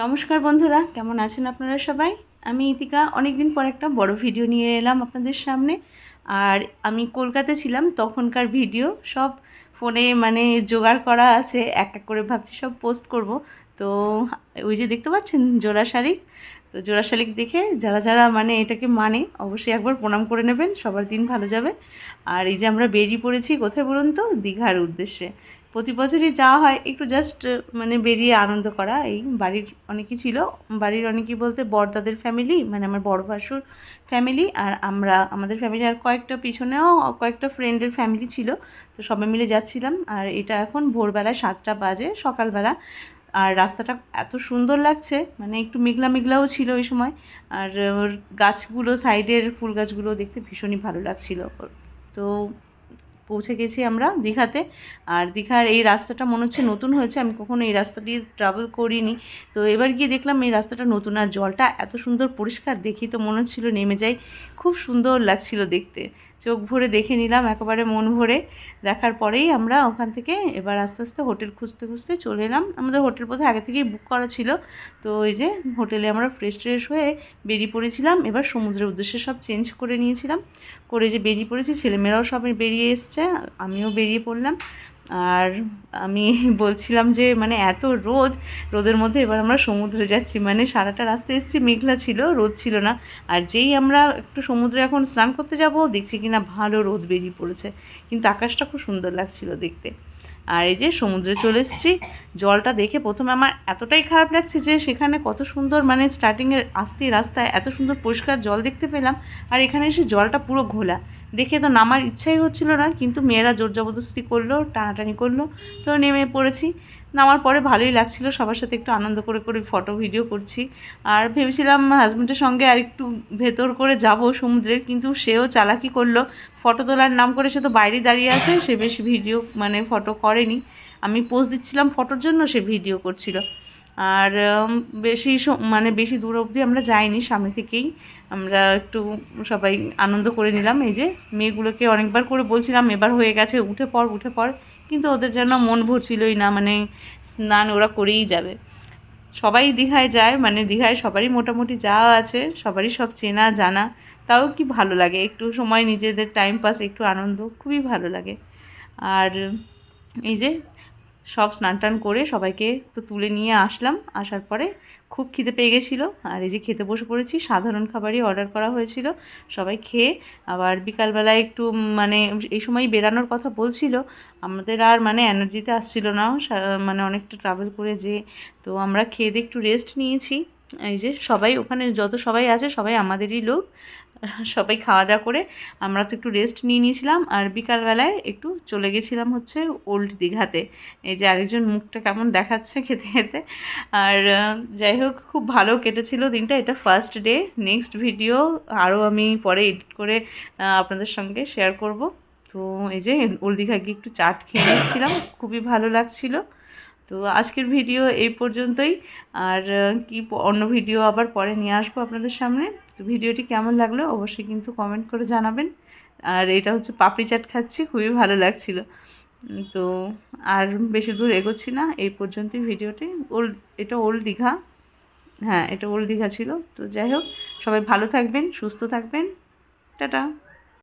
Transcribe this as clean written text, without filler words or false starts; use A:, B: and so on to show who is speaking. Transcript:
A: নমস্কার বন্ধুরা, কেমন আছেন আপনারা সবাই? আমি ইতিকা অনেক দিন পর একটা বড় ভিডিও নিয়ে এলাম আপনাদের সামনে। আর আমি কলকাতায় ছিলাম, তখনকার ভিডিও সব ফোনে জোগাড় করা আছে, এক এক করে ভাবছি সব পোস্ট করব। তো ওই যে দেখতে পাচ্ছেন জোড়া শালিক, তো জোড়া শালিক দেখে যারা যারা এটাকে অবশ্যই একবার প্রণাম করে নেবেন, সবার দিন ভালো যাবে। আর এই যে আমরা বেরিয়ে পড়েছি কোথায় বলুন তো, দীঘার উদ্দেশ্যে। প্রতি বছরই যাওয়া হয়, একটু জাস্ট বেরিয়ে আনন্দ করা। এই বাড়ির অনেকেই ছিল, বাড়ির অনেকেই বলতে বড়দাদের ফ্যামিলি, আমার বড় ভাসুর ফ্যামিলি, আর আমাদের ফ্যামিলি, আর কয়েকটা পিছনেও কয়েকটা ফ্রেন্ডের ফ্যামিলি ছিল। তো সবাই মিলে যাচ্ছিলাম। আর এটা এখন ভোরবেলায় 7টা বাজে, সকালবেলা। আর রাস্তাটা এত সুন্দর লাগছে, একটু মেঘলা মেঘলাও ছিল ওই সময়। আর ওর গাছগুলো, সাইডের ফুল গাছগুলো দেখতে ভীষণই ভালো লাগছিল। তো পৌঁছে গেছি আমরা দীঘাতে। আর দীঘার এই রাস্তাটা মনে হচ্ছে নতুন হয়েছে, আমি কখনো এই রাস্তা দিয়ে ট্রাভেল করিনি। তো এবার গিয়ে দেখলাম এই রাস্তাটা নতুন, আর জলটা এত সুন্দর পরিষ্কার, দেখি তো মনে হচ্ছিলো নেমে যাই। খুব সুন্দর লাগছিল দেখতে, চোখ ভরে দেখে নিলাম, একেবারে মন ভরে। দেখার পরেই আমরা ওখান থেকে এবার আস্তে আস্তে হোটেল খুঁজতে খুঁজতে চলে এলাম। আমাদের হোটেল বোধহয় আগে থেকেই বুক করা ছিল। তো এই যে হোটেলে আমরা ফ্রেশ ট্রেশ হয়ে বেরিয়ে পড়েছিলাম। এবার সমুদ্রের উদ্দেশ্যে সব চেঞ্জ করে নিয়েছিলাম, করে যে বেরিয়ে পড়েছি। ছেলেমেয়েরাও সবাই বেরিয়ে এসছে, আমিও বেরিয়ে পড়লাম। আর আমি বলছিলাম যে এত রোদের মধ্যে এবার আমরা সমুদ্রে যাচ্ছি। সারাটা রাস্তা এসেছি, মেঘলা ছিল, রোদ ছিল না। আর যেই আমরা একটু সমুদ্রে এখন স্নান করতে যাব, দেখছি কিনা ভালো রোদ বেরিয়ে পড়েছে, কিন্তু আকাশটা খুব সুন্দর লাগছিল দেখতে। আর এই যে সমুদ্রে চলে এসেছি। জলটা দেখে প্রথমে আমার এতটাই খারাপ লাগছে যে সেখানে কত সুন্দর, স্টার্টিংয়ের আসতেই রাস্তায় এত সুন্দর পরিষ্কার জল দেখতে পেলাম, আর এখানে এসে জলটা পুরো ঘোলা। দেখে তো নামার ইচ্ছাই হচ্ছিল না, কিন্তু মেয়েরা জোর জবরদস্তি করলো, টানাটানি করলো, তো নেমে পড়েছি। নামার পরে ভালোই লাগছিল, সবার সাথে একটু আনন্দ করে করে ফটো ভিডিও করছি। আর ভেবেছিলাম হাজব্যান্ডের সঙ্গে আর একটু ভেতর করে যাব সমুদ্রের, কিন্তু সেও চালাকি করলো। ফটো তোলার নাম করে সে তো বাইরে দাঁড়িয়ে আছে, সে বেশি ভিডিও ফটো করেনি। আমি পোজ দিচ্ছিলাম ফটোর জন্য, সে ভিডিও করছিল। আর বেশি দূর অবধি আমরা যাইনি, সামনে থেকেই আমরা একটু সবাই আনন্দ করে নিলাম। এই যে মেয়েগুলোকে অনেকবার করে বলছিলাম এবার হয়ে গেছে, উঠে পড় উঠে পড়, কিন্তু ওদের যেন মন ভরছিলই না, স্নান ওরা করেই যাবে। সবাই দীঘায় যায়, দীঘায় সবারই মোটামুটি যাওয়া আছে, সবারই সব চেনা জানা। তাও কি ভালো লাগে, একটু সময় নিজেদের টাইম পাস, একটু আনন্দ, খুবই ভালো লাগে। আর এই যে সব স্নান টান করে সবাইকে তো তুলে নিয়ে আসলাম। আসার পরে খুব খিদে পেয়ে গেছিলো, আর এই যে খেতে বসে পড়েছি। সাধারণ খাবারই অর্ডার করা হয়েছিল, সবাই খেয়ে আবার বিকালবেলায় একটু এই সময় বেরানোর কথা বলছিল। আমাদের আর এনার্জিতে আসছিল না, অনেকটা ট্রাভেল করে যে। তো আমরা খেয়ে দিয়ে একটু রেস্ট নিয়েছি। এই যে সবাই ওখানে যত সবাই আছে সবাই আমাদেরই লোক, সবাই খাওয়া দাওয়া করে আমরা তো একটু রেস্ট নিয়ে নিয়েছিলাম। আর বিকালবেলায় একটু চলে গেছিলাম হচ্ছে ওল্ড দীঘাতে। এই যে আরেকজন মুখটা কেমন দেখাচ্ছে খেতে খেতে। আর যাই হোক, খুব ভালো কেটেছিল দিনটা। এটা ফার্স্ট ডে, নেক্সট ভিডিও আরও আমি পরে এডিট করে আপনাদের সঙ্গে শেয়ার করব। তো এই যে ওল্ড দীঘা গিয়ে একটু চাট খেয়ে নিয়েছিলাম, খুবই ভালো লাগছিল। তো আজকের ভিডিও এই পর্যন্তই। আর অন্য ভিডিও আবার পরে নিয়ে আসবো আপনাদের সামনে। তো ভিডিওটি কেমন লাগলো অবশ্যই কিন্তু কমেন্ট করে জানাবেন। আর এটা হচ্ছে পাপড়ি চাট খাচ্ছি, খুবই ভালো লাগছিল। তো আর বেশি দূর এগোচ্ছি না, এই পর্যন্তই ভিডিওটি। এটা ওল্ড দীঘা, হ্যাঁ এটা ওল্ড দীঘা ছিল। তো যাই হোক, সবাই ভালো থাকবেন, সুস্থ থাকবেন, টাটা।